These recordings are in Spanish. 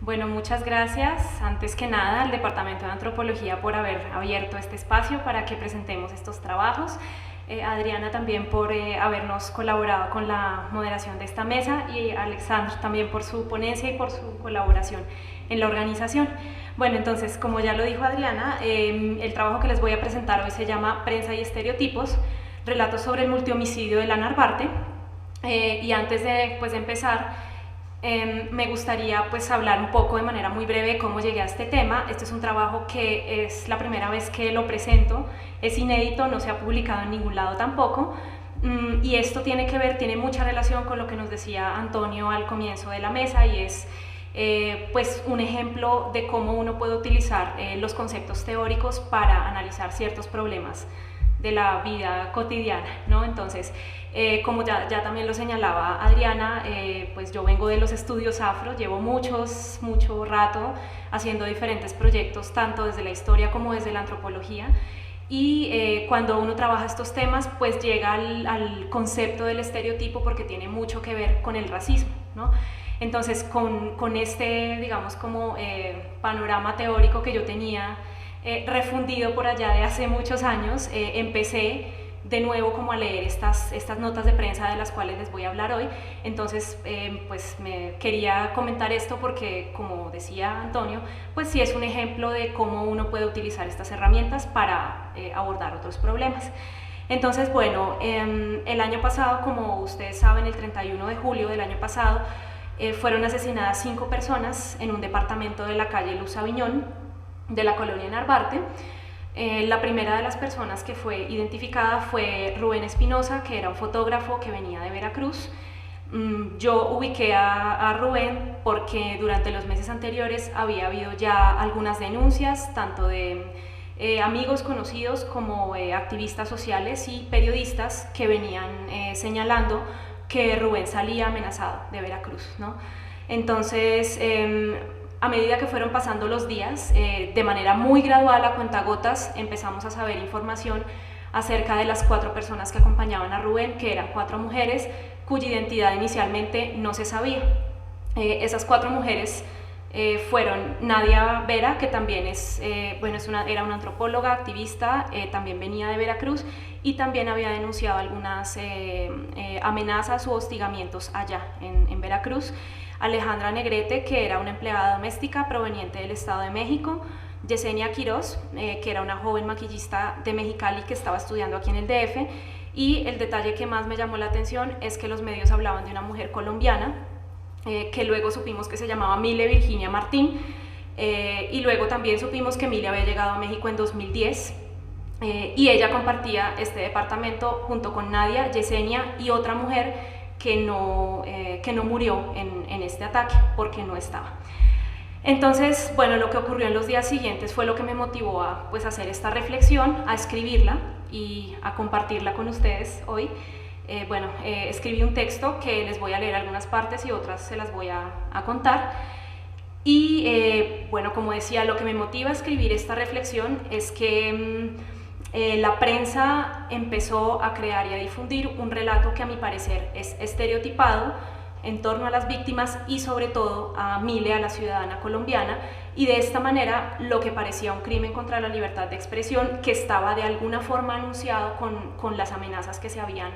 Bueno, muchas gracias, antes que nada, al Departamento de Antropología por haber abierto este espacio para que presentemos estos trabajos. Adriana también por habernos colaborado con la moderación de esta mesa y Alexandre también por su ponencia y por su colaboración en la organización. Bueno, entonces, como ya lo dijo Adriana, el trabajo que les voy a presentar hoy se llama Prensa y estereotipos, relatos sobre el multihomicidio de la Narvarte. Y antes de empezar, me gustaría hablar un poco de manera muy breve de cómo llegué a este tema. Este es un trabajo que es la primera vez que lo presento, es inédito, no se ha publicado en ningún lado tampoco, y esto tiene mucha relación con lo que nos decía Antonio al comienzo de la mesa, y es un ejemplo de cómo uno puede utilizar los conceptos teóricos para analizar ciertos problemas de la vida cotidiana, ¿no? Entonces, como ya también lo señalaba Adriana, pues yo vengo de los estudios afro, llevo mucho rato haciendo diferentes proyectos, tanto desde la historia como desde la antropología, y cuando uno trabaja estos temas, pues llega al concepto del estereotipo porque tiene mucho que ver con el racismo, ¿no? Entonces, con este, digamos, panorama teórico que yo tenía refundido por allá de hace muchos años, empecé de nuevo a leer estas notas de prensa de las cuales les voy a hablar hoy. Entonces, me quería comentar esto porque, como decía Antonio, pues sí es un ejemplo de cómo uno puede utilizar estas herramientas para abordar otros problemas. Entonces, bueno, el año pasado, como ustedes saben, el 31 de julio del año pasado, fueron asesinadas 5 personas en un departamento de la calle Luz Aviñón, de la colonia Narvarte. La primera de las personas que fue identificada fue Rubén Espinosa, que era un fotógrafo que venía de Veracruz. Yo ubiqué a Rubén porque durante los meses anteriores había habido ya algunas denuncias, tanto de amigos conocidos como activistas sociales y periodistas que venían señalando que Rubén salía amenazado de Veracruz, ¿no? Entonces, a medida que fueron pasando los días, de manera muy gradual, a cuentagotas, empezamos a saber información acerca de las 4 personas que acompañaban a Rubén, que eran 4 mujeres cuya identidad inicialmente no se sabía. Esas 4 mujeres fueron Nadia Vera, que también era una antropóloga, activista, también venía de Veracruz y también había denunciado algunas amenazas u hostigamientos allá en Veracruz. Alejandra Negrete, que era una empleada doméstica proveniente del Estado de México. Yesenia Quiroz, que era una joven maquillista de Mexicali que estaba estudiando aquí en el DF. Y el detalle que más me llamó la atención es que los medios hablaban de una mujer colombiana, que luego supimos que se llamaba Mile Virginia Martín, y luego también supimos que Mile había llegado a México en 2010, y ella compartía este departamento junto con Nadia, Yesenia y otra mujer que no murió en este ataque porque no estaba. Entonces, bueno, lo que ocurrió en los días siguientes fue lo que me motivó a hacer esta reflexión, a escribirla y a compartirla con ustedes hoy. Escribí un texto que les voy a leer algunas partes y otras se las voy a contar. Y como decía, lo que me motiva a escribir esta reflexión es que la prensa empezó a crear y a difundir un relato que a mi parecer es estereotipado en torno a las víctimas y sobre todo a Mile, a la ciudadana colombiana, y de esta manera lo que parecía un crimen contra la libertad de expresión, que estaba de alguna forma anunciado con las amenazas que se habían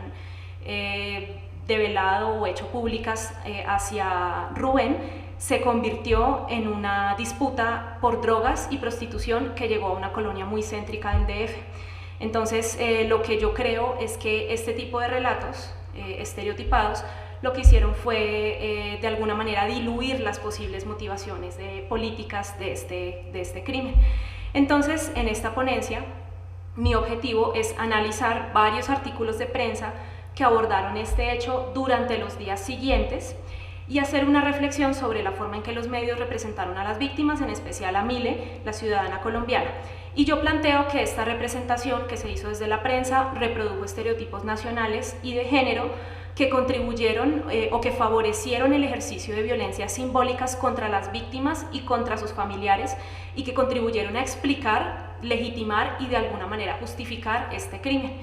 develado o hecho públicas hacia Rubén, se convirtió en una disputa por drogas y prostitución que llegó a una colonia muy céntrica del DF. Entonces, lo que yo creo es que este tipo de relatos estereotipados lo que hicieron fue de alguna manera diluir las posibles motivaciones políticas de este crimen. Entonces, en esta ponencia, mi objetivo es analizar varios artículos de prensa que abordaron este hecho durante los días siguientes y hacer una reflexión sobre la forma en que los medios representaron a las víctimas, en especial a Mile, la ciudadana colombiana. Y yo planteo que esta representación que se hizo desde la prensa reprodujo estereotipos nacionales y de género que contribuyeron o que favorecieron el ejercicio de violencias simbólicas contra las víctimas y contra sus familiares, y que contribuyeron a explicar, legitimar y de alguna manera justificar este crimen.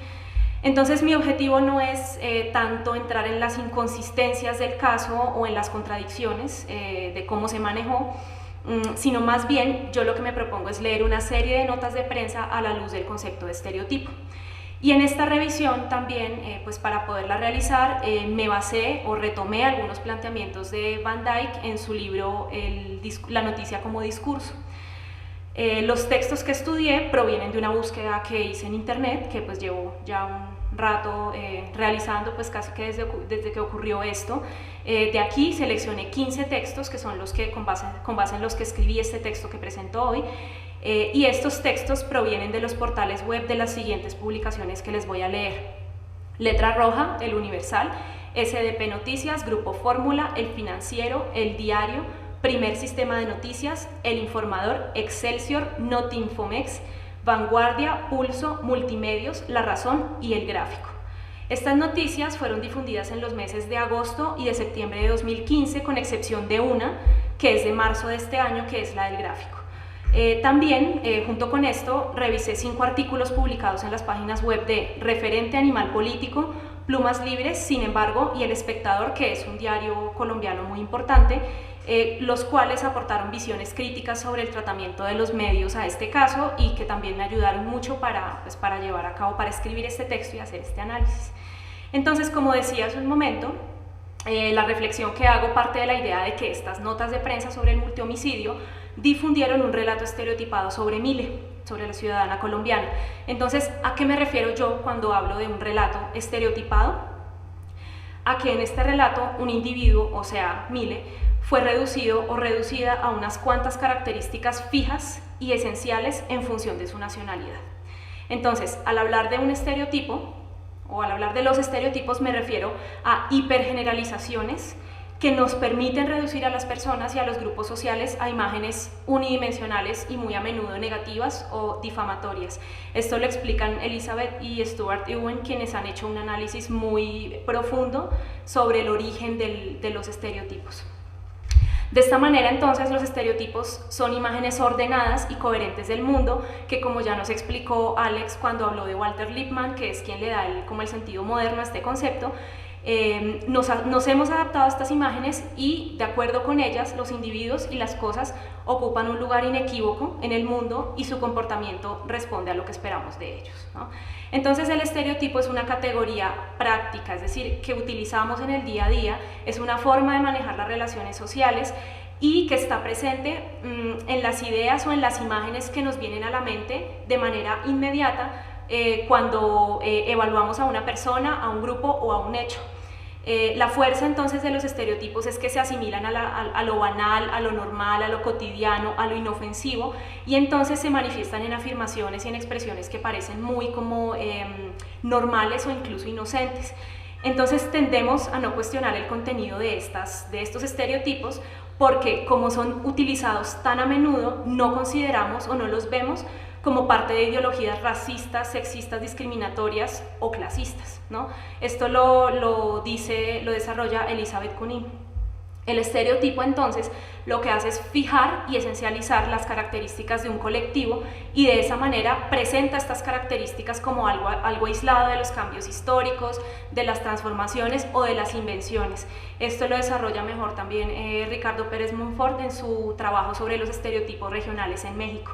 Entonces mi objetivo no es tanto entrar en las inconsistencias del caso o en las contradicciones de cómo se manejó, sino más bien yo lo que me propongo es leer una serie de notas de prensa a la luz del concepto de estereotipo. Y en esta revisión también, pues para poderla realizar, me basé o retomé algunos planteamientos de Van Dyck en su libro La noticia como discurso. Los textos que estudié provienen de una búsqueda que hice en internet, que pues llevo ya un rato realizando, pues casi que desde que ocurrió esto. De aquí seleccioné 15 textos que son los que con base en los que escribí este texto que presento hoy, y estos textos provienen de los portales web de las siguientes publicaciones que les voy a leer: Letra Roja, El Universal, SDP Noticias, Grupo Fórmula, El Financiero, El Diario, Primer Sistema de Noticias, El Informador, Excelsior, Notinfomex, Vanguardia, Pulso, Multimedios, La Razón y El Gráfico. Estas noticias fueron difundidas en los meses de agosto y de septiembre de 2015, con excepción de una, que es de marzo de este año, que es la del Gráfico. También, junto con esto, revisé 5 artículos publicados en las páginas web de Referente Animal Político, Plumas Libres, Sin Embargo, y El Espectador, que es un diario colombiano muy importante, los cuales aportaron visiones críticas sobre el tratamiento de los medios a este caso y que también me ayudaron mucho para llevar a cabo, para escribir este texto y hacer este análisis. Entonces, como decía hace un momento, la reflexión que hago parte de la idea de que estas notas de prensa sobre el multihomicidio difundieron un relato estereotipado sobre Mile, sobre la ciudadana colombiana. Entonces, ¿a qué me refiero yo cuando hablo de un relato estereotipado? A que en este relato un individuo, o sea, Mile, fue reducido o reducida a unas cuantas características fijas y esenciales en función de su nacionalidad. Entonces, al hablar de un estereotipo, o al hablar de los estereotipos, me refiero a hipergeneralizaciones que nos permiten reducir a las personas y a los grupos sociales a imágenes unidimensionales y muy a menudo negativas o difamatorias. Esto lo explican Elizabeth y Stuart Ewen, quienes han hecho un análisis muy profundo sobre el origen de los estereotipos. De esta manera, entonces, los estereotipos son imágenes ordenadas y coherentes del mundo que, como ya nos explicó Alex cuando habló de Walter Lippmann, que es quien le da como el sentido moderno a este concepto, nos hemos adaptado a estas imágenes y, de acuerdo con ellas, los individuos y las cosas ocupan un lugar inequívoco en el mundo y su comportamiento responde a lo que esperamos de ellos, ¿no? Entonces, el estereotipo es una categoría práctica, es decir, que utilizamos en el día a día, es una forma de manejar las relaciones sociales y que está presente en las ideas o en las imágenes que nos vienen a la mente de manera inmediata cuando evaluamos a una persona, a un grupo o a un hecho. La fuerza entonces de los estereotipos es que se asimilan a lo banal, a lo normal, a lo cotidiano, a lo inofensivo, y entonces se manifiestan en afirmaciones y en expresiones que parecen muy como normales o incluso inocentes. Entonces tendemos a no cuestionar el contenido de estos estereotipos porque, como son utilizados tan a menudo, no consideramos o no los vemos como parte de ideologías racistas, sexistas, discriminatorias o clasistas, ¿no? Esto lo desarrolla Elizabeth Kunin. El estereotipo, entonces, lo que hace es fijar y esencializar las características de un colectivo y de esa manera presenta estas características como algo aislado de los cambios históricos, de las transformaciones o de las invenciones. Esto lo desarrolla mejor también Ricardo Pérez Monfort en su trabajo sobre los estereotipos regionales en México.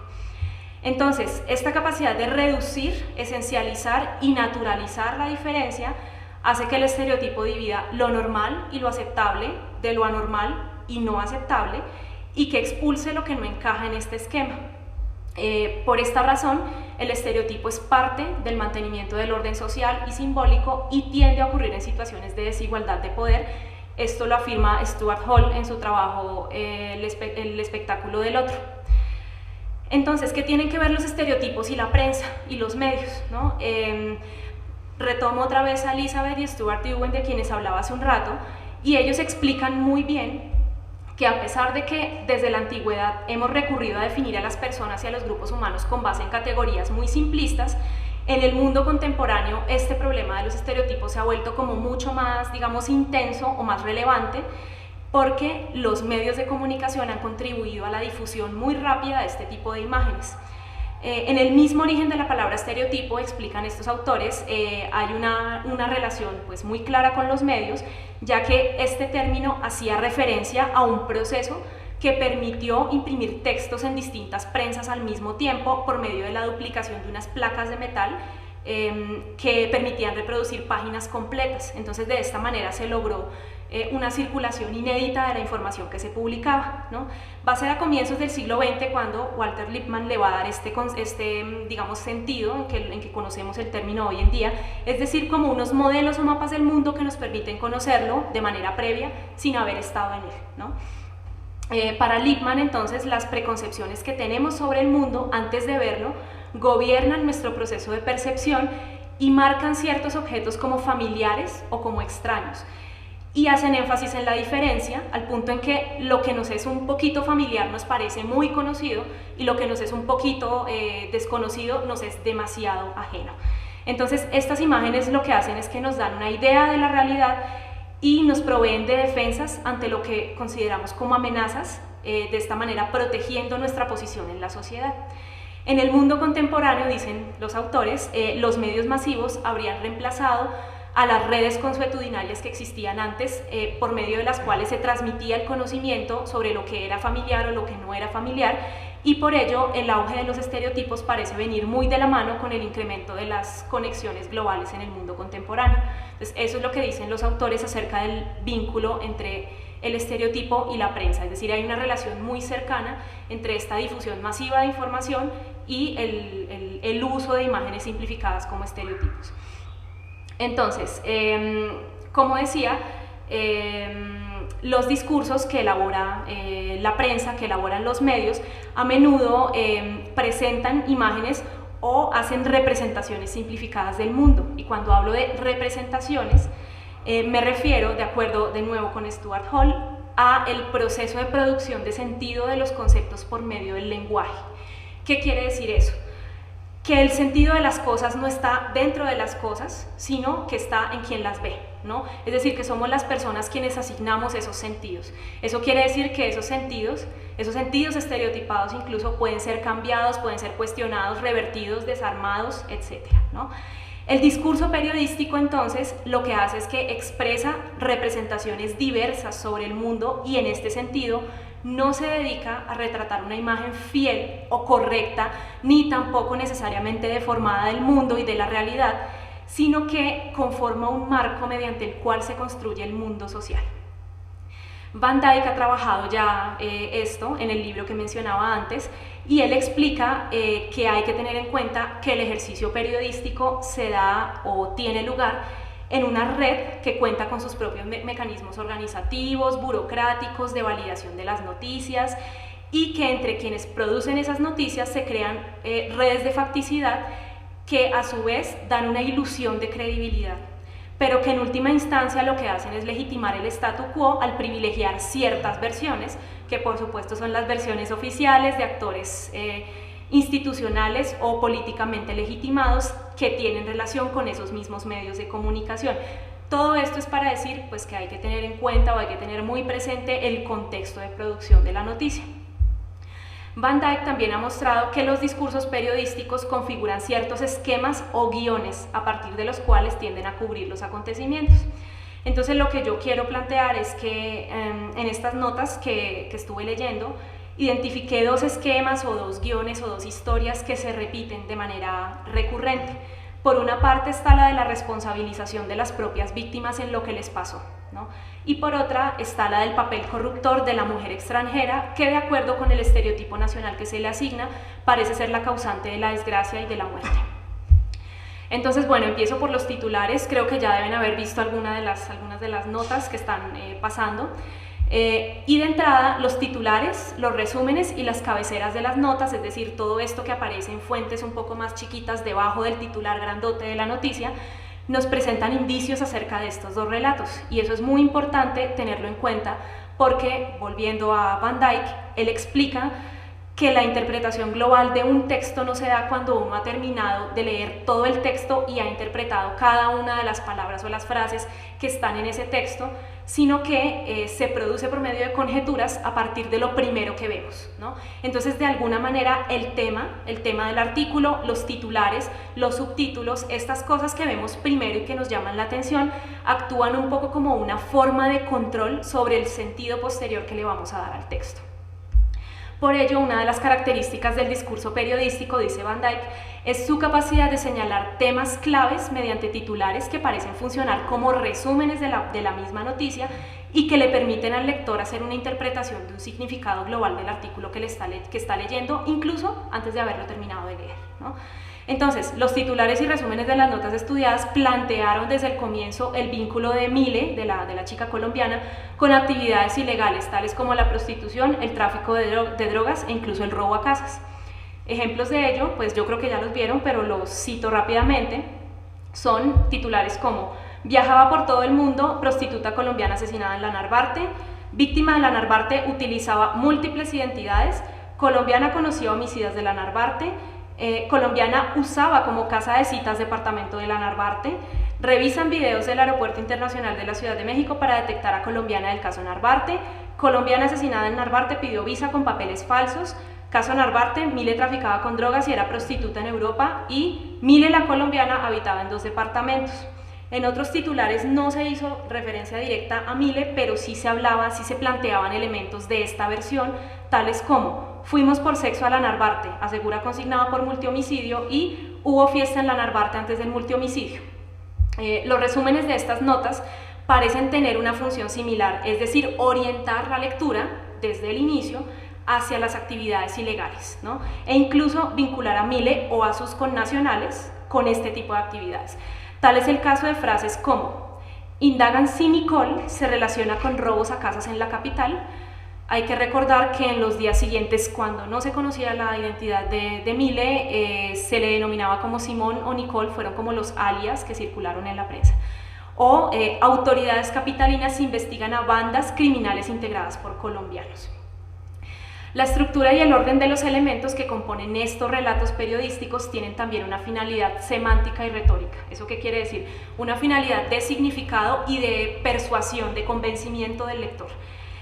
Entonces, esta capacidad de reducir, esencializar y naturalizar la diferencia hace que el estereotipo divida lo normal y lo aceptable de lo anormal y no aceptable y que expulse lo que no encaja en este esquema. Por esta razón, el estereotipo es parte del mantenimiento del orden social y simbólico y tiende a ocurrir en situaciones de desigualdad de poder. Esto lo afirma Stuart Hall en su trabajo El espectáculo del otro. Entonces, ¿qué tienen que ver los estereotipos y la prensa y los medios, ¿no? Retomo otra vez a Elizabeth y Stuart Ewen, de quienes hablaba hace un rato, y ellos explican muy bien que, a pesar de que desde la antigüedad hemos recurrido a definir a las personas y a los grupos humanos con base en categorías muy simplistas, en el mundo contemporáneo este problema de los estereotipos se ha vuelto como mucho más, digamos, intenso o más relevante, porque los medios de comunicación han contribuido a la difusión muy rápida de este tipo de imágenes. En el mismo origen de la palabra estereotipo, explican estos autores, hay una relación pues, muy clara con los medios, ya que este término hacía referencia a un proceso que permitió imprimir textos en distintas prensas al mismo tiempo por medio de la duplicación de unas placas de metal que permitían reproducir páginas completas. Entonces, de esta manera se logró una circulación inédita de la información que se publicaba, ¿no? Va a ser a comienzos del siglo XX cuando Walter Lippmann le va a dar digamos, sentido en que conocemos el término hoy en día, es decir, como unos modelos o mapas del mundo que nos permiten conocerlo de manera previa sin haber estado en él, ¿no? Para Lippmann, entonces, las preconcepciones que tenemos sobre el mundo antes de verlo gobiernan nuestro proceso de percepción y marcan ciertos objetos como familiares o como extraños, y hacen énfasis en la diferencia al punto en que lo que nos es un poquito familiar nos parece muy conocido y lo que nos es un poquito desconocido nos es demasiado ajeno. Entonces, estas imágenes lo que hacen es que nos dan una idea de la realidad y nos proveen de defensas ante lo que consideramos como amenazas, de esta manera protegiendo nuestra posición en la sociedad. En el mundo contemporáneo, dicen los autores, los medios masivos habrían reemplazado a las redes consuetudinarias que existían antes, por medio de las cuales se transmitía el conocimiento sobre lo que era familiar o lo que no era familiar, y por ello el auge de los estereotipos parece venir muy de la mano con el incremento de las conexiones globales en el mundo contemporáneo. Entonces, eso es lo que dicen los autores acerca del vínculo entre el estereotipo y la prensa, es decir, hay una relación muy cercana entre esta difusión masiva de información y el uso de imágenes simplificadas como estereotipos. Entonces, como decía, los discursos que elabora la prensa, que elaboran los medios, a menudo presentan imágenes o hacen representaciones simplificadas del mundo. Y cuando hablo de representaciones, me refiero, de acuerdo de nuevo con Stuart Hall, a el proceso de producción de sentido de los conceptos por medio del lenguaje. ¿Qué quiere decir eso? Que el sentido de las cosas no está dentro de las cosas, sino que está en quien las ve, ¿no? Es decir, que somos las personas quienes asignamos esos sentidos. Eso quiere decir que esos sentidos estereotipados incluso pueden ser cambiados, pueden ser cuestionados, revertidos, desarmados, etcétera, ¿no? El discurso periodístico, entonces, lo que hace es que expresa representaciones diversas sobre el mundo y, en este sentido, no se dedica a retratar una imagen fiel o correcta, ni tampoco necesariamente deformada del mundo y de la realidad, sino que conforma un marco mediante el cual se construye el mundo social. Van Dyck ha trabajado ya esto en el libro que mencionaba antes, y él explica que hay que tener en cuenta que el ejercicio periodístico se da o tiene lugar en una red que cuenta con sus propios mecanismos organizativos, burocráticos, de validación de las noticias, y que entre quienes producen esas noticias se crean redes de facticidad que a su vez dan una ilusión de credibilidad, pero que en última instancia lo que hacen es legitimar el statu quo al privilegiar ciertas versiones, que por supuesto son las versiones oficiales de actores institucionales o políticamente legitimados que tienen relación con esos mismos medios de comunicación. Todo esto es para decir pues, que hay que tener en cuenta o hay que tener muy presente el contexto de producción de la noticia. Van Dyck también ha mostrado que los discursos periodísticos configuran ciertos esquemas o guiones a partir de los cuales tienden a cubrir los acontecimientos. Entonces, lo que yo quiero plantear es que en estas notas que estuve leyendo, identifiqué dos esquemas o dos guiones o dos historias que se repiten de manera recurrente. Por una parte está la de la responsabilización de las propias víctimas en lo que les pasó, ¿no? Y por otra está la del papel corruptor de la mujer extranjera, que de acuerdo con el estereotipo nacional que se le asigna, parece ser la causante de la desgracia y de la muerte. Entonces, bueno, empiezo por los titulares. Creo que ya deben haber visto algunas de las notas que están pasando. Y de entrada, los titulares, los resúmenes y las cabeceras de las notas, es decir, todo esto que aparece en fuentes un poco más chiquitas debajo del titular grandote de la noticia, nos presentan indicios acerca de estos dos relatos, y eso es muy importante tenerlo en cuenta porque, volviendo a Van Dyck, él explica que la interpretación global de un texto no se da cuando uno ha terminado de leer todo el texto y ha interpretado cada una de las palabras o las frases que están en ese texto, sino que se produce por medio de conjeturas a partir de lo primero que vemos, ¿no? Entonces, de alguna manera, el tema del artículo, los titulares, los subtítulos, estas cosas que vemos primero y que nos llaman la atención, actúan un poco como una forma de control sobre el sentido posterior que le vamos a dar al texto. Por ello, una de las características del discurso periodístico, dice Van Dijk, es su capacidad de señalar temas claves mediante titulares que parecen funcionar como resúmenes de la misma noticia y que le permiten al lector hacer una interpretación de un significado global del artículo que está leyendo, incluso antes de haberlo terminado de leer, ¿no? Entonces, los titulares y resúmenes de las notas estudiadas plantearon desde el comienzo el vínculo de Mile, de la chica colombiana, con actividades ilegales, tales como la prostitución, el tráfico de drogas e incluso el robo a casas. Ejemplos de ello, pues yo creo que ya los vieron, pero los cito rápidamente, son titulares como: viajaba por todo el mundo, prostituta colombiana asesinada en la Narvarte, víctima de la Narvarte utilizaba múltiples identidades, colombiana conoció homicidas de la Narvarte, colombiana usaba como casa de citas departamento de la Narvarte, revisan videos del Aeropuerto Internacional de la Ciudad de México para detectar a colombiana del caso Narvarte, colombiana asesinada en Narvarte pidió visa con papeles falsos, caso Narvarte, Mile traficaba con drogas y era prostituta en Europa, y Mile la colombiana habitaba en 2 departamentos. En otros titulares no se hizo referencia directa a Mile, pero sí se planteaban elementos de esta versión, tales como: fuimos por sexo a la Narvarte, asegura consignada por multihomicidio, y hubo fiesta en la Narvarte antes del multihomicidio. Los resúmenes de estas notas parecen tener una función similar, es decir, orientar la lectura desde el inicio hacia las actividades ilegales, ¿no? E incluso vincular a Mile o a sus connacionales con este tipo de actividades. Tal es el caso de frases como: indagan si Nicole se relaciona con robos a casas en la capital. Hay que recordar que en los días siguientes, cuando no se conocía la identidad de Mile, se le denominaba como Simón o Nicole, fueron como los alias que circularon en la prensa. O autoridades capitalinas investigan a bandas criminales integradas por colombianos. La estructura y el orden de los elementos que componen estos relatos periodísticos tienen también una finalidad semántica y retórica. ¿Eso qué quiere decir? Una finalidad de significado y de persuasión, de convencimiento del lector.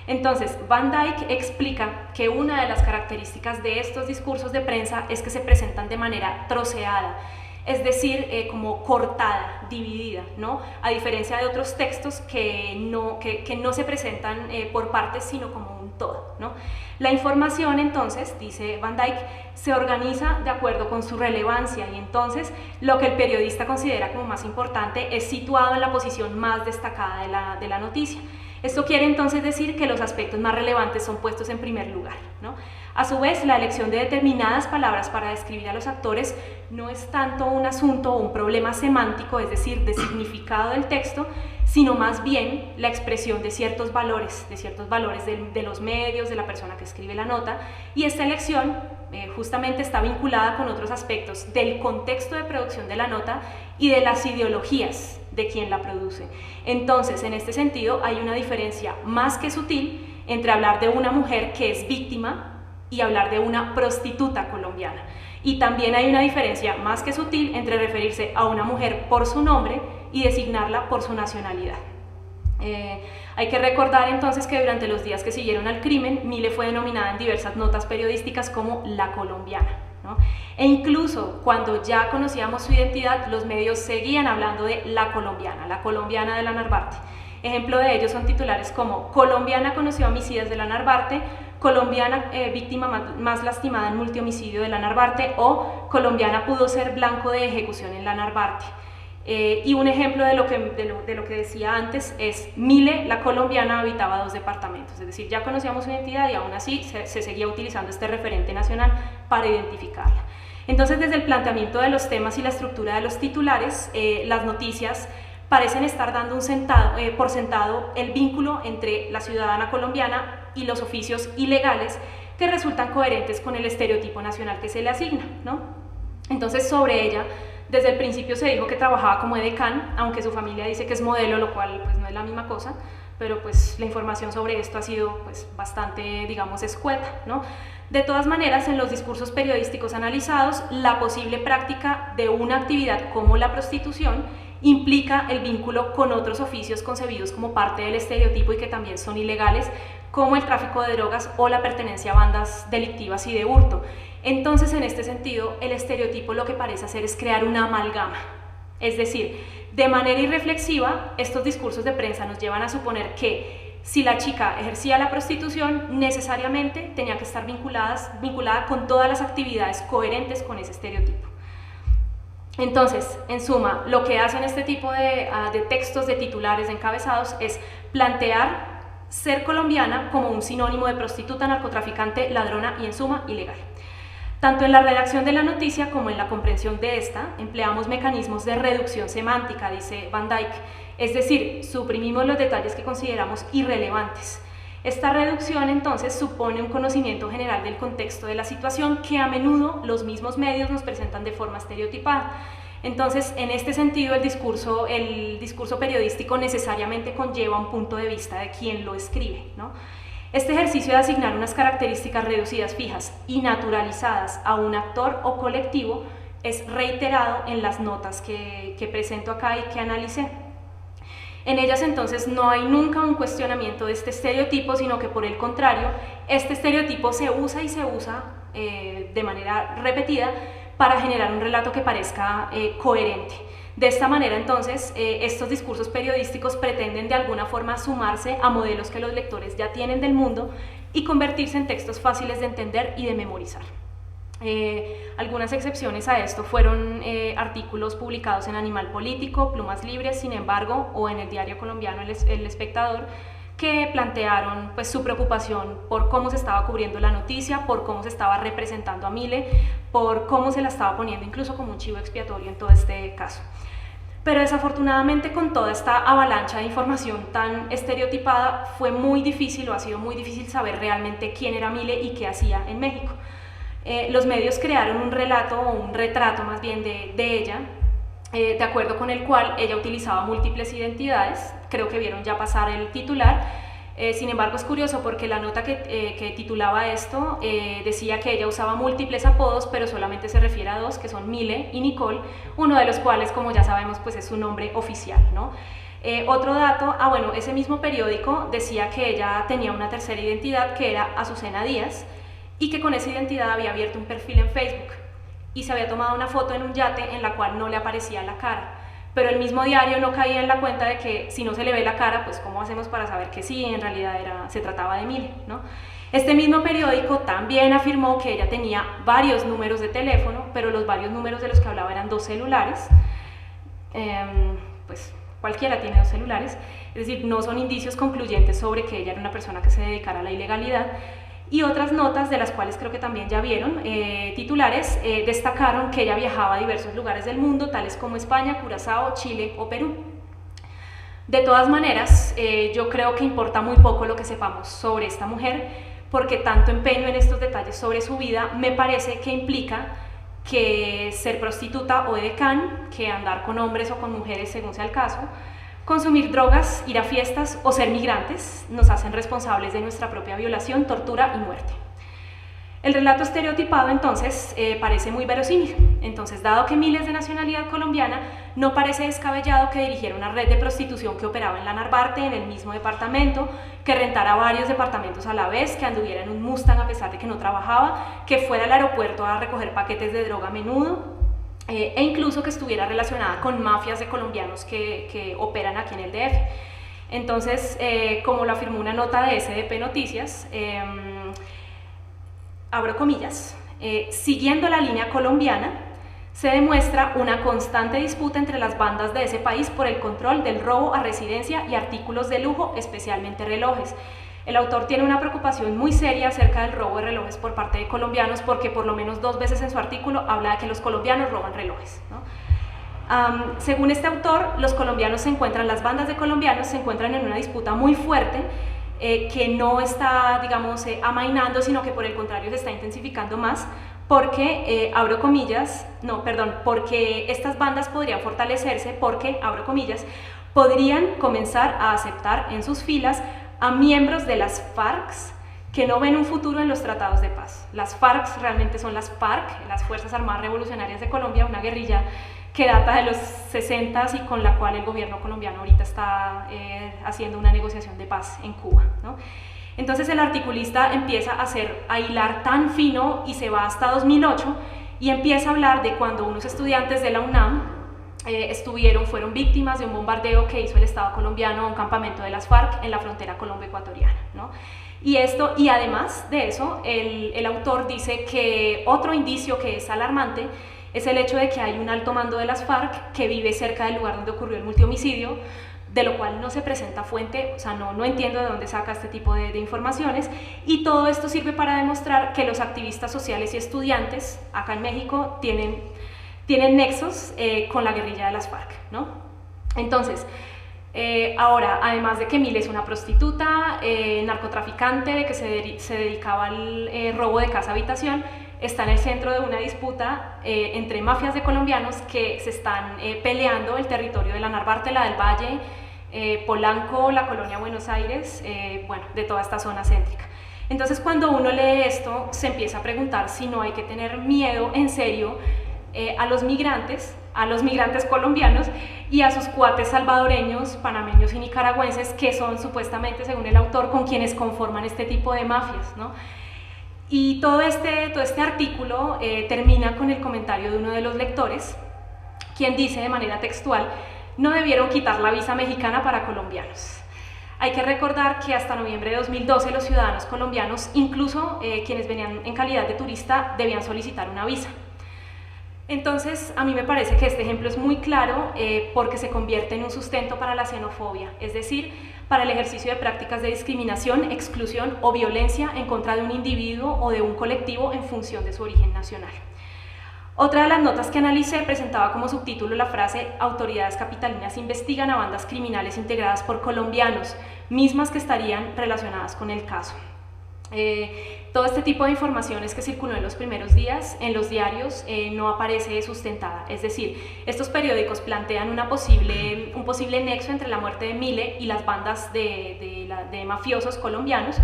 Entonces, Van Dijk explica que una de las características de estos discursos de prensa es que se presentan de manera troceada, es decir, como cortada, dividida, ¿no? A diferencia de otros textos que no se presentan por partes, sino como un todo, ¿no? La información, entonces, dice Van Dijk, se organiza de acuerdo con su relevancia, y entonces lo que el periodista considera como más importante es situado en la posición más destacada de la noticia. Esto quiere entonces decir que los aspectos más relevantes son puestos en primer lugar, ¿no? A su vez, la elección de determinadas palabras para describir a los actores no es tanto un asunto o un problema semántico, es decir, de significado del texto, sino más bien la expresión de ciertos valores de los medios, de la persona que escribe la nota, y esta elección justamente está vinculada con otros aspectos del contexto de producción de la nota y de las ideologías de quien la produce. Entonces, en este sentido, hay una diferencia más que sutil entre hablar de una mujer que es víctima y hablar de una prostituta colombiana. Y también hay una diferencia más que sutil entre referirse a una mujer por su nombre y designarla por su nacionalidad. Hay que recordar entonces que durante los días que siguieron al crimen, Mile fue denominada en diversas notas periodísticas como la colombiana, ¿no? E incluso cuando ya conocíamos su identidad, los medios seguían hablando de la colombiana de la Narvarte. Ejemplo de ello son titulares como: colombiana conoció homicidas de la Narvarte, colombiana víctima más lastimada en multihomicidio de la Narvarte, o colombiana pudo ser blanco de ejecución en la Narvarte. Y un ejemplo de lo que decía antes es: Mile, la colombiana, habitaba 2 departamentos, es decir, ya conocíamos su identidad y aún así se seguía utilizando este referente nacional para identificarla. Entonces, desde el planteamiento de los temas y la estructura de los titulares, las noticias parecen estar dando por sentado el vínculo entre la ciudadana colombiana y los oficios ilegales que resultan coherentes con el estereotipo nacional que se le asigna, ¿no? Entonces, sobre ella, desde el principio se dijo que trabajaba como edecán, aunque su familia dice que es modelo, lo cual pues no es la misma cosa, pero pues la información sobre esto ha sido pues bastante, digamos, escueta, ¿no? De todas maneras, en los discursos periodísticos analizados, la posible práctica de una actividad como la prostitución implica el vínculo con otros oficios concebidos como parte del estereotipo y que también son ilegales, como el tráfico de drogas o la pertenencia a bandas delictivas y de hurto. Entonces, en este sentido, el estereotipo lo que parece hacer es crear una amalgama. Es decir, de manera irreflexiva, estos discursos de prensa nos llevan a suponer que si la chica ejercía la prostitución, necesariamente tenía que estar vinculada con todas las actividades coherentes con ese estereotipo. Entonces, en suma, lo que hacen este tipo de textos, de titulares, de encabezados, es plantear ser colombiana como un sinónimo de prostituta, narcotraficante, ladrona y, en suma, ilegal. Tanto en la redacción de la noticia como en la comprensión de esta, empleamos mecanismos de reducción semántica, dice Van Dyck, es decir, suprimimos los detalles que consideramos irrelevantes. Esta reducción, entonces, supone un conocimiento general del contexto de la situación que a menudo los mismos medios nos presentan de forma estereotipada. Entonces, en este sentido, el discurso periodístico necesariamente conlleva un punto de vista de quien lo escribe, ¿no? Este ejercicio de asignar unas características reducidas, fijas y naturalizadas a un actor o colectivo es reiterado en las notas que presento acá y que analicé. En ellas, entonces, no hay nunca un cuestionamiento de este estereotipo, sino que, por el contrario, este estereotipo se usa y se usa de manera repetida para generar un relato que parezca coherente. De esta manera, entonces, estos discursos periodísticos pretenden de alguna forma sumarse a modelos que los lectores ya tienen del mundo y convertirse en textos fáciles de entender y de memorizar. Algunas excepciones a esto fueron artículos publicados en Animal Político, Plumas Libres, Sin embargo, o en el diario colombiano El Espectador, que plantearon pues, su preocupación por cómo se estaba cubriendo la noticia, por cómo se estaba representando a Mile, por cómo se la estaba poniendo incluso como un chivo expiatorio en todo este caso. Pero desafortunadamente, con toda esta avalancha de información tan estereotipada, fue muy difícil o ha sido muy difícil saber realmente quién era Mile y qué hacía en México. Los medios crearon un relato o un retrato más bien de ella, de acuerdo con el cual ella utilizaba múltiples identidades. Creo que vieron ya pasar el titular. Sin embargo, es curioso porque la nota que titulaba esto decía que ella usaba múltiples apodos, pero solamente se refiere a dos, que son Mile y Nicole, uno de los cuales, como ya sabemos, pues es su nombre oficial, ¿no? Otro dato, bueno, ese mismo periódico decía que ella tenía una tercera identidad, que era Azucena Díaz, y que con esa identidad había abierto un perfil en Facebook y se había tomado una foto en un yate en la cual no le aparecía la cara. Pero el mismo diario no caía en la cuenta de que si no se le ve la cara, pues ¿cómo hacemos para saber que sí, en realidad se trataba de Mile, ¿no? Este mismo periódico también afirmó que ella tenía varios números de teléfono, pero los varios números de los que hablaba eran 2 celulares. Pues cualquiera tiene 2 celulares, es decir, no son indicios concluyentes sobre que ella era una persona que se dedicara a la ilegalidad. Y otras notas, de las cuales creo que también ya vieron, titulares, destacaron que ella viajaba a diversos lugares del mundo, tales como España, Curazao, Chile o Perú. De todas maneras, yo creo que importa muy poco lo que sepamos sobre esta mujer, porque tanto empeño en estos detalles sobre su vida me parece que implica que ser prostituta o edecán, que andar con hombres o con mujeres según sea el caso, consumir drogas, ir a fiestas o ser migrantes nos hacen responsables de nuestra propia violación, tortura y muerte. El relato estereotipado, entonces, parece muy verosímil. Entonces, dado que Mile es de nacionalidad colombiana, no parece descabellado que dirigiera una red de prostitución que operaba en la Narvarte, en el mismo departamento, que rentara varios departamentos a la vez, que anduviera en un Mustang a pesar de que no trabajaba, que fuera al aeropuerto a recoger paquetes de droga a menudo, e incluso que estuviera relacionada con mafias de colombianos que operan aquí en el DF. Entonces, como lo afirmó una nota de SDP Noticias, abro comillas, siguiendo la línea colombiana, se demuestra una constante disputa entre las bandas de ese país por el control del robo a residencia y artículos de lujo, especialmente relojes. El autor tiene una preocupación muy seria acerca del robo de relojes por parte de colombianos, porque por lo menos 2 veces en su artículo habla de que los colombianos roban relojes, ¿no? Según este autor, las bandas de colombianos se encuentran en una disputa muy fuerte que no está, digamos, amainando, sino que por el contrario se está intensificando más, porque, abro comillas, porque estas bandas podrían fortalecerse porque, abro comillas, podrían comenzar a aceptar en sus filas a miembros de las FARC que no ven un futuro en los tratados de paz. Las FARC realmente son las FARC, las Fuerzas Armadas Revolucionarias de Colombia, una guerrilla que data de los 60s y con la cual el gobierno colombiano ahorita está haciendo una negociación de paz en Cuba, ¿no? Entonces el articulista empieza a hilar tan fino y se va hasta 2008 y empieza a hablar de cuando unos estudiantes de la UNAM fueron víctimas de un bombardeo que hizo el Estado colombiano a un campamento de las FARC en la frontera colombo-ecuatoriana, ¿no? Y además de eso, el autor dice que otro indicio que es alarmante es el hecho de que hay un alto mando de las FARC que vive cerca del lugar donde ocurrió el multihomicidio, de lo cual no se presenta fuente, o sea, no entiendo de dónde saca este tipo de informaciones, y todo esto sirve para demostrar que los activistas sociales y estudiantes acá en México tienen nexos con la guerrilla de las FARC, ¿no? Entonces, ahora, además de que Mile es una prostituta, narcotraficante, de que se dedicaba al robo de casa-habitación, está en el centro de una disputa entre mafias de colombianos que se están peleando el territorio de la Narvarte, la del Valle, Polanco, la colonia Buenos Aires, bueno, de toda esta zona céntrica. Entonces, cuando uno lee esto, se empieza a preguntar si no hay que tener miedo en serio a los migrantes colombianos y a sus cuates salvadoreños, panameños y nicaragüenses, que son supuestamente, según el autor, con quienes conforman este tipo de mafias, ¿no? Y todo este artículo termina con el comentario de uno de los lectores, quien dice de manera textual: no debieron quitar la visa mexicana para colombianos. Hay que recordar que hasta noviembre de 2012 los ciudadanos colombianos, incluso quienes venían en calidad de turista, debían solicitar una visa. Entonces, a mí me parece que este ejemplo es muy claro porque se convierte en un sustento para la xenofobia, es decir, para el ejercicio de prácticas de discriminación, exclusión o violencia en contra de un individuo o de un colectivo en función de su origen nacional. Otra de las notas que analicé presentaba como subtítulo la frase: autoridades capitalinas investigan a bandas criminales integradas por colombianos, mismas que estarían relacionadas con el caso. Todo este tipo de informaciones que circuló en los primeros días en los diarios no aparece sustentada, es decir, estos periódicos plantean un posible nexo entre la muerte de Mile y las bandas de mafiosos colombianos,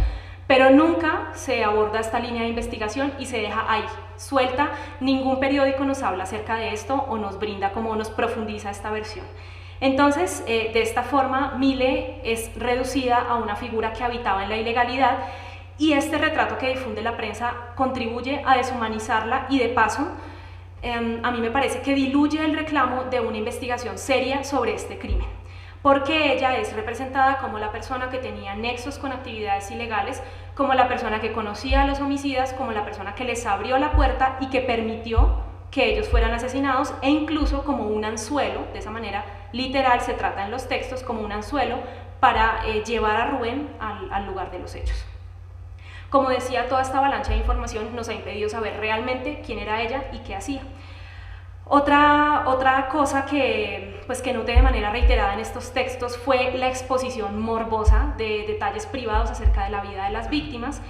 pero nunca se aborda esta línea de investigación y se deja ahí, suelta. Ningún periódico nos habla acerca de esto o nos brinda como nos profundiza esta versión. Entonces, de esta forma, Mile es reducida a una figura que habitaba en la ilegalidad, y este retrato que difunde la prensa contribuye a deshumanizarla y, de paso, a mí me parece que diluye el reclamo de una investigación seria sobre este crimen, porque ella es representada como la persona que tenía nexos con actividades ilegales, como la persona que conocía a los homicidas, como la persona que les abrió la puerta y que permitió que ellos fueran asesinados, e incluso como un anzuelo, de esa manera literal se trata en los textos, como un anzuelo para llevar a Rubén al lugar de los hechos. Como decía, toda esta avalancha de información nos ha impedido saber realmente quién era ella y qué hacía. Otra cosa que noté de manera reiterada en estos textos fue la exposición morbosa de detalles privados acerca de la vida de las víctimas,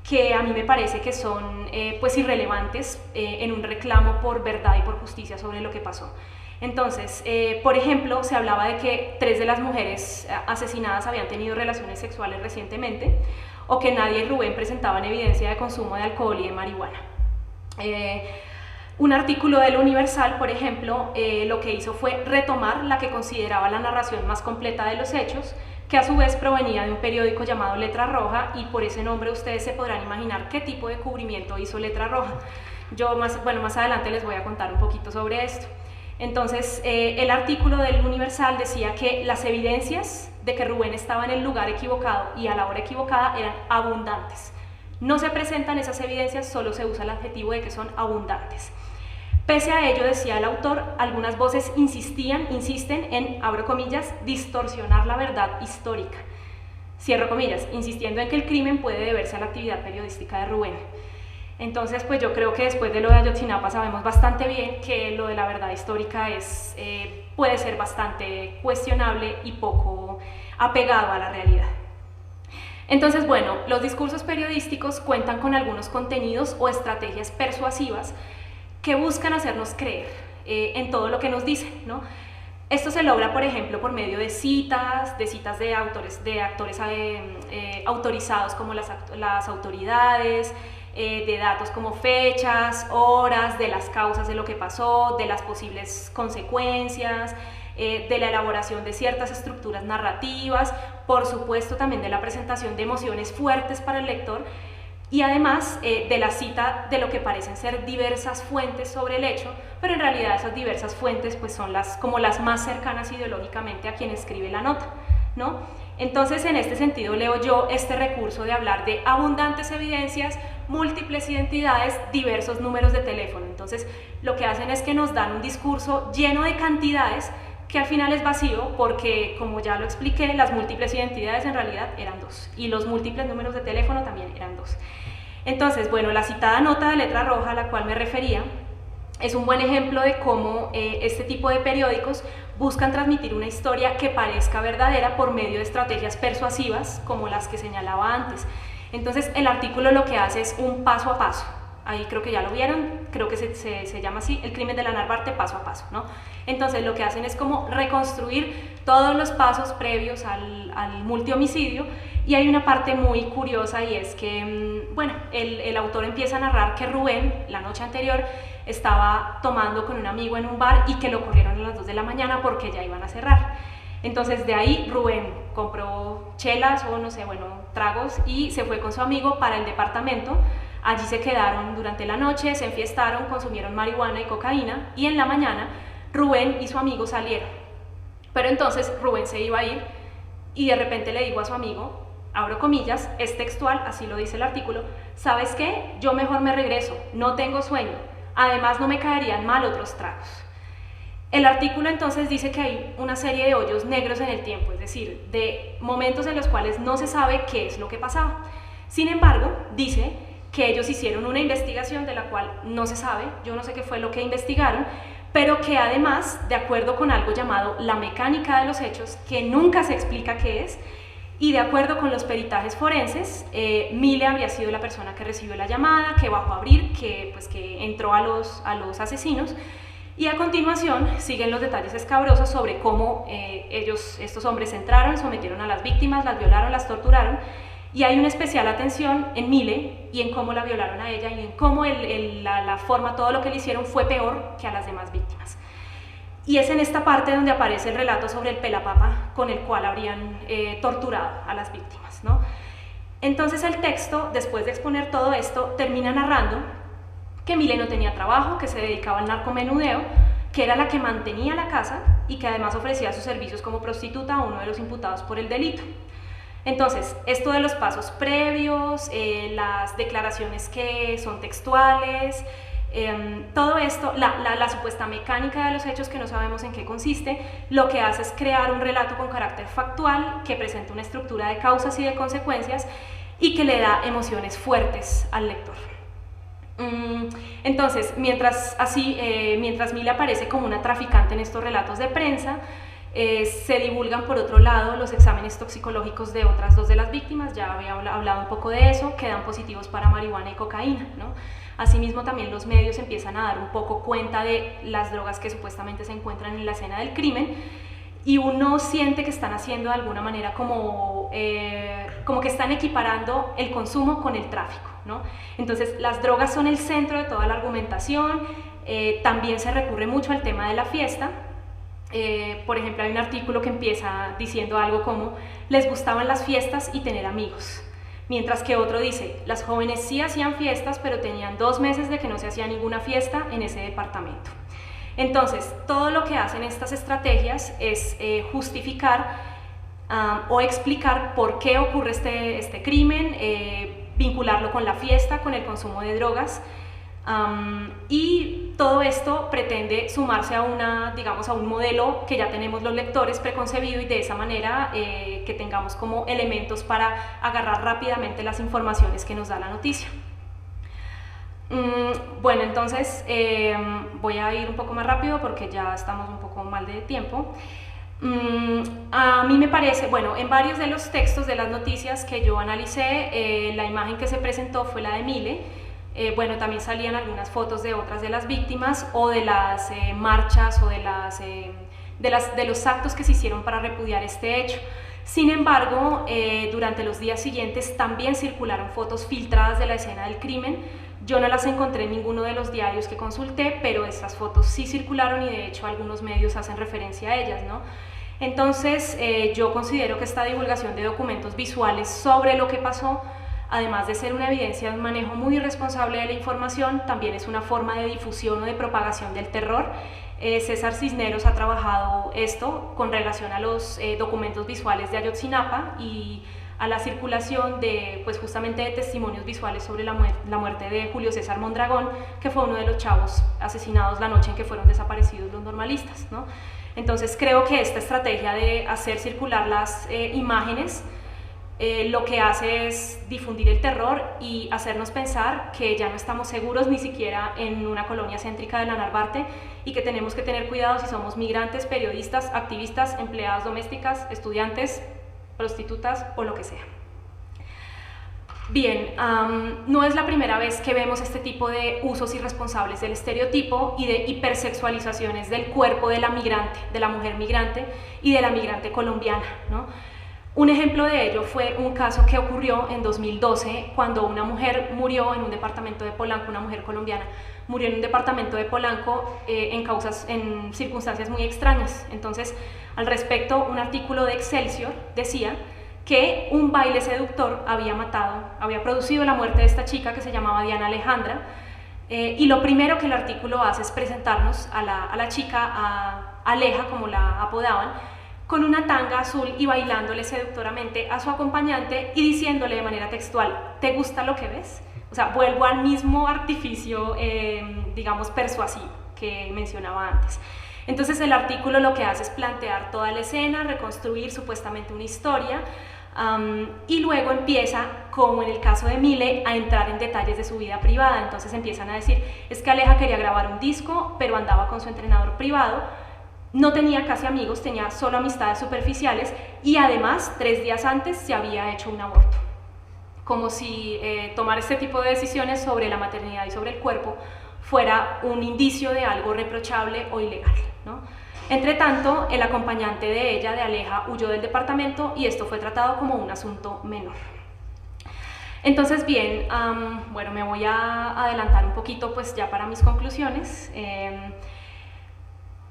que a mí me parece que son irrelevantes en un reclamo por verdad y por justicia sobre lo que pasó. Entonces, por ejemplo, se hablaba de que 3 de las mujeres asesinadas habían tenido relaciones sexuales recientemente, o que Nadia y Rubén presentaban evidencia de consumo de alcohol y de marihuana. Un artículo del Universal, por ejemplo, lo que hizo fue retomar la que consideraba la narración más completa de los hechos, que a su vez provenía de un periódico llamado Letra Roja, y por ese nombre ustedes se podrán imaginar qué tipo de cubrimiento hizo Letra Roja. Yo más adelante les voy a contar un poquito sobre esto. Entonces, el artículo del Universal decía que las evidencias de que Rubén estaba en el lugar equivocado y a la hora equivocada eran abundantes. No se presentan esas evidencias, solo se usa el adjetivo de que son abundantes. Pese a ello, decía el autor, algunas voces insisten en, abro comillas, distorsionar la verdad histórica, cierro comillas, insistiendo en que el crimen puede deberse a la actividad periodística de Rubén. Entonces, yo creo que después de lo de Ayotzinapa sabemos bastante bien que lo de la verdad histórica puede ser bastante cuestionable y poco apegado a la realidad. Entonces, los discursos periodísticos cuentan con algunos contenidos o estrategias persuasivas que buscan hacernos creer en todo lo que nos dicen, ¿no? Esto se logra, por ejemplo, por medio de citas de actores autorizados como las autoridades, de datos como fechas, horas, de las causas de lo que pasó, de las posibles consecuencias, de la elaboración de ciertas estructuras narrativas, por supuesto también de la presentación de emociones fuertes para el lector, y además de la cita de lo que parecen ser diversas fuentes sobre el hecho, pero en realidad esas diversas fuentes pues son como las más cercanas ideológicamente a quien escribe la nota, ¿no? Entonces, en este sentido leo yo este recurso de hablar de abundantes evidencias, múltiples identidades, diversos números de teléfono. Entonces, lo que hacen es que nos dan un discurso lleno de cantidades que al final es vacío porque, como ya lo expliqué, las múltiples identidades en realidad eran 2 y los múltiples números de teléfono también eran 2. Entonces, bueno, la citada nota de letra roja a la cual me refería es un buen ejemplo de cómo este tipo de periódicos buscan transmitir una historia que parezca verdadera por medio de estrategias persuasivas como las que señalaba antes. Entonces, el artículo lo que hace es un paso a paso. Ahí creo que ya lo vieron, creo que se llama así, el crimen de la Narvarte paso a paso, ¿no? Entonces lo que hacen es como reconstruir todos los pasos previos al multihomicidio, y hay una parte muy curiosa, y es que, bueno, el autor empieza a narrar que Rubén, la noche anterior, estaba tomando con un amigo en un bar y que lo corrieron a las 2 de la mañana porque ya iban a cerrar. Entonces de ahí Rubén compró chelas o no sé, bueno, tragos, y se fue con su amigo para el departamento. Allí se quedaron durante la noche, se enfiestaron, consumieron marihuana y cocaína, y en la mañana Rubén y su amigo salieron. Pero entonces Rubén se iba a ir y de repente le dijo a su amigo, abro comillas, es textual, así lo dice el artículo: ¿sabes qué? Yo mejor me regreso, no tengo sueño, además no me caerían mal otros tragos. El artículo entonces dice que hay una serie de hoyos negros en el tiempo, es decir, de momentos en los cuales no se sabe qué es lo que pasaba. Sin embargo, dice que ellos hicieron una investigación de la cual no se sabe, yo no sé qué fue lo que investigaron, pero que además, de acuerdo con algo llamado la mecánica de los hechos, que nunca se explica qué es, y de acuerdo con los peritajes forenses, Mile habría sido la persona que recibió la llamada, que bajó a abrir, que entró a los asesinos, y a continuación siguen los detalles escabrosos sobre cómo estos hombres entraron, sometieron a las víctimas, las violaron, las torturaron, y hay una especial atención en Mile y en cómo la violaron a ella y en cómo la forma, todo lo que le hicieron fue peor que a las demás víctimas. Y es en esta parte donde aparece el relato sobre el pelapapa con el cual habrían torturado a las víctimas, ¿no? Entonces el texto, después de exponer todo esto, termina narrando que Mile no tenía trabajo, que se dedicaba al narcomenudeo, que era la que mantenía la casa y que además ofrecía sus servicios como prostituta a uno de los imputados por el delito. Entonces, esto de los pasos previos, las declaraciones que son textuales, todo esto, la supuesta mecánica de los hechos que no sabemos en qué consiste, lo que hace es crear un relato con carácter factual que presenta una estructura de causas y de consecuencias y que le da emociones fuertes al lector. Entonces, mientras Mile aparece como una traficante en estos relatos de prensa, se divulgan por otro lado los exámenes toxicológicos de otras 2 de las víctimas, ya había hablado un poco de eso, que dan positivos para marihuana y cocaína, ¿no? Asimismo también los medios empiezan a dar un poco cuenta de las drogas que supuestamente se encuentran en la escena del crimen, y uno siente que están haciendo de alguna manera como que están equiparando el consumo con el tráfico, ¿no? Entonces las drogas son el centro de toda la argumentación, también se recurre mucho al tema de la fiesta. Por ejemplo, hay un artículo que empieza diciendo algo como: les gustaban las fiestas y tener amigos, mientras que otro dice: las jóvenes sí hacían fiestas, pero tenían 2 meses de que no se hacía ninguna fiesta en ese departamento. Entonces, todo lo que hacen estas estrategias es justificar o explicar por qué ocurre este crimen, vincularlo con la fiesta, con el consumo de drogas, y todo esto pretende sumarse a un modelo que ya tenemos los lectores preconcebido, y de esa manera que tengamos como elementos para agarrar rápidamente las informaciones que nos da la noticia. Bueno, entonces voy a ir un poco más rápido porque ya estamos un poco mal de tiempo. A mí me parece, bueno, en varios de los textos de las noticias que yo analicé, la imagen que se presentó fue la de Mile. Bueno, también salían algunas fotos de otras de las víctimas o de las marchas o de de los actos que se hicieron para repudiar este hecho. Sin embargo, durante los días siguientes también circularon fotos filtradas de la escena del crimen. Yo no las encontré en ninguno de los diarios que consulté, pero estas fotos sí circularon y de hecho algunos medios hacen referencia a ellas, ¿no? Entonces, yo considero que esta divulgación de documentos visuales sobre lo que pasó, además de ser una evidencia de un manejo muy irresponsable de la información, también es una forma de difusión o de propagación del terror. César Cisneros ha trabajado esto con relación a los documentos visuales de Ayotzinapa y a la circulación de, pues justamente de testimonios visuales sobre la muerte de Julio César Mondragón, que fue uno de los chavos asesinados la noche en que fueron desaparecidos los normalistas, ¿no? Entonces creo que esta estrategia de hacer circular las imágenes lo que hace es difundir el terror y hacernos pensar que ya no estamos seguros ni siquiera en una colonia céntrica de la Narvarte y que tenemos que tener cuidado si somos migrantes, periodistas, activistas, empleadas domésticas, estudiantes, prostitutas o lo que sea. Bien, no es la primera vez que vemos este tipo de usos irresponsables del estereotipo y de hipersexualizaciones del cuerpo de la migrante, de la mujer migrante y de la migrante colombiana, ¿no? Un ejemplo de ello fue un caso que ocurrió en 2012 cuando una mujer murió en un departamento de Polanco, una mujer colombiana murió en un departamento de Polanco en circunstancias muy extrañas. Entonces, al respecto, un artículo de Excelsior decía que un baile seductor había producido la muerte de esta chica que se llamaba Diana Alejandra, y lo primero que el artículo hace es presentarnos a la chica, a Aleja, como la apodaban, con una tanga azul y bailándole seductoramente a su acompañante y diciéndole de manera textual: ¿te gusta lo que ves? O sea, vuelvo al mismo artificio, digamos, persuasivo que mencionaba antes. Entonces el artículo lo que hace es plantear toda la escena, reconstruir supuestamente una historia, y luego empieza, como en el caso de Mile, a entrar en detalles de su vida privada. Entonces empiezan a decir, es que Aleja quería grabar un disco, pero andaba con su entrenador privado, no tenía casi amigos, tenía solo amistades superficiales y además 3 días antes se había hecho un aborto. Como si tomar este tipo de decisiones sobre la maternidad y sobre el cuerpo fuera un indicio de algo reprochable o ilegal, ¿no? Entre tanto, el acompañante de ella, de Aleja, huyó del departamento y esto fue tratado como un asunto menor. Entonces, bien, bueno, me voy a adelantar un poquito pues ya para mis conclusiones.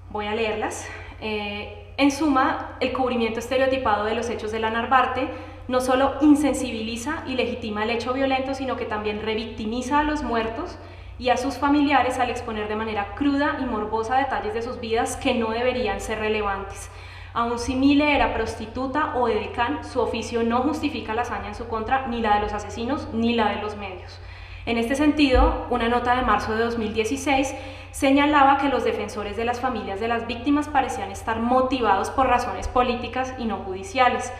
Voy a leerlas. En suma, el cubrimiento estereotipado de los hechos de la Narvarte no solo insensibiliza y legitima el hecho violento, sino que también revictimiza a los muertos y a sus familiares al exponer de manera cruda y morbosa detalles de sus vidas que no deberían ser relevantes. Aun si Mile era prostituta o edecán, su oficio no justifica la hazaña en su contra, ni la de los asesinos, ni la de los medios. En este sentido, una nota de marzo de 2016 señalaba que los defensores de las familias de las víctimas parecían estar motivados por razones políticas y no judiciales.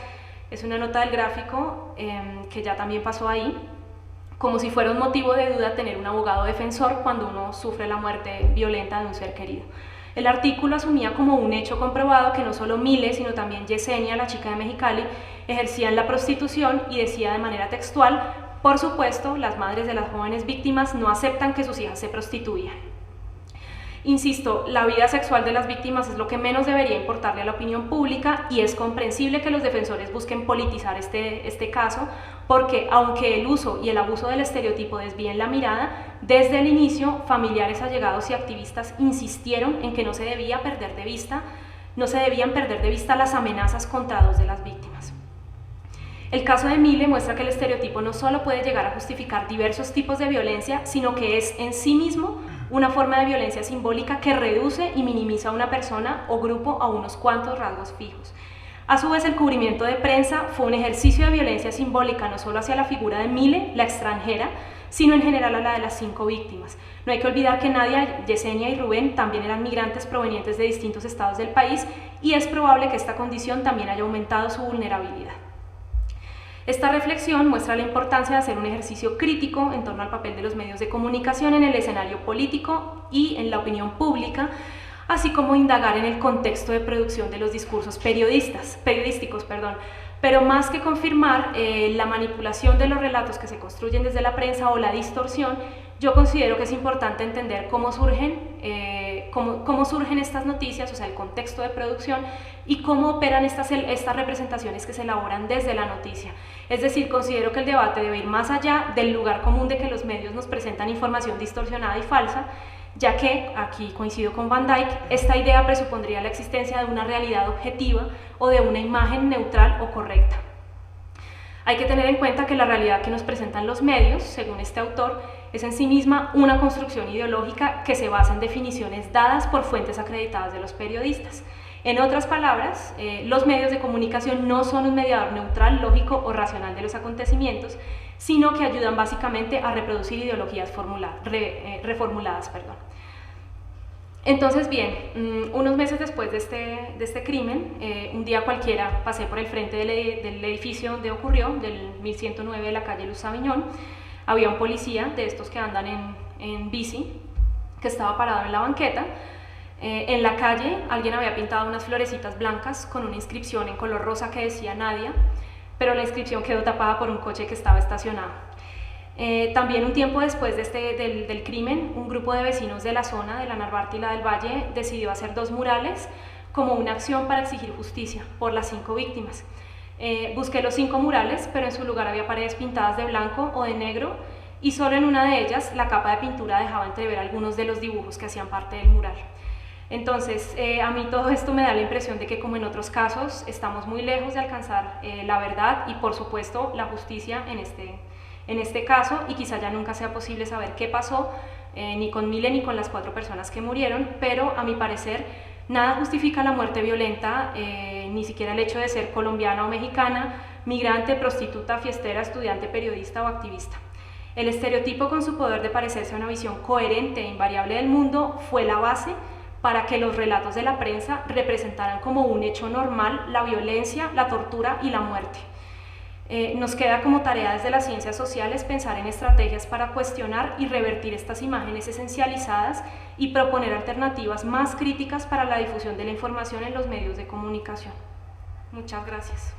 Es una nota del Gráfico que ya también pasó ahí, como si fuera un motivo de duda tener un abogado defensor cuando uno sufre la muerte violenta de un ser querido. El artículo asumía como un hecho comprobado que no solo Mile, sino también Yesenia, la chica de Mexicali, ejercían la prostitución y decía de manera textual: por supuesto, las madres de las jóvenes víctimas no aceptan que sus hijas se prostituyan. Insisto, la vida sexual de las víctimas es lo que menos debería importarle a la opinión pública y es comprensible que los defensores busquen politizar este caso porque, aunque el uso y el abuso del estereotipo desvíen la mirada, desde el inicio, familiares, allegados y activistas insistieron en que no se debían perder de vista las amenazas contra 2 de las víctimas. El caso de Mile muestra que el estereotipo no solo puede llegar a justificar diversos tipos de violencia, sino que es en sí mismo una forma de violencia simbólica que reduce y minimiza a una persona o grupo a unos cuantos rasgos fijos. A su vez, el cubrimiento de prensa fue un ejercicio de violencia simbólica no solo hacia la figura de Mile, la extranjera, sino en general a la de las 5 víctimas. No hay que olvidar que Nadia, Yesenia y Rubén también eran migrantes provenientes de distintos estados del país y es probable que esta condición también haya aumentado su vulnerabilidad. Esta reflexión muestra la importancia de hacer un ejercicio crítico en torno al papel de los medios de comunicación en el escenario político y en la opinión pública, así como indagar en el contexto de producción de los discursos periodísticos, Pero más que confirmar la manipulación de los relatos que se construyen desde la prensa o la distorsión, yo considero que es importante entender cómo surgen estas noticias, o sea, el contexto de producción y cómo operan estas representaciones que se elaboran desde la noticia. Es decir, considero que el debate debe ir más allá del lugar común de que los medios nos presentan información distorsionada y falsa, ya que, aquí coincido con Van Dijk, esta idea presupondría la existencia de una realidad objetiva o de una imagen neutral o correcta. Hay que tener en cuenta que la realidad que nos presentan los medios, según este autor, es en sí misma una construcción ideológica que se basa en definiciones dadas por fuentes acreditadas de los periodistas. En otras palabras, los medios de comunicación no son un mediador neutral, lógico o racional de los acontecimientos, sino que ayudan básicamente a reproducir ideologías reformuladas. Entonces, bien, unos meses después de este crimen, un día cualquiera pasé por el frente del edificio donde ocurrió, del 1109 de la calle Luz Aviñón. Había un policía de estos que andan en bici, que estaba parado en la banqueta. En la calle alguien había pintado unas florecitas blancas con una inscripción en color rosa que decía Nadia, pero la inscripción quedó tapada por un coche que estaba estacionado. También un tiempo después del crimen, un grupo de vecinos de la zona, de la Narvarte y la del Valle, decidió hacer 2 murales como una acción para exigir justicia por las 5 víctimas. Busqué los 5 murales, pero en su lugar había paredes pintadas de blanco o de negro, y solo en una de ellas la capa de pintura dejaba entrever algunos de los dibujos que hacían parte del mural. Entonces, a mí todo esto me da la impresión de que, como en otros casos, estamos muy lejos de alcanzar la verdad y, por supuesto, la justicia en este caso, y quizá ya nunca sea posible saber qué pasó, ni con Mile ni con las 4 personas que murieron, pero a mi parecer nada justifica la muerte violenta, ni siquiera el hecho de ser colombiana o mexicana, migrante, prostituta, fiestera, estudiante, periodista o activista. El estereotipo, con su poder de parecerse a una visión coherente e invariable del mundo, fue la base para que los relatos de la prensa representaran como un hecho normal la violencia, la tortura y la muerte. Nos queda como tarea desde las ciencias sociales pensar en estrategias para cuestionar y revertir estas imágenes esencializadas y proponer alternativas más críticas para la difusión de la información en los medios de comunicación. Muchas gracias.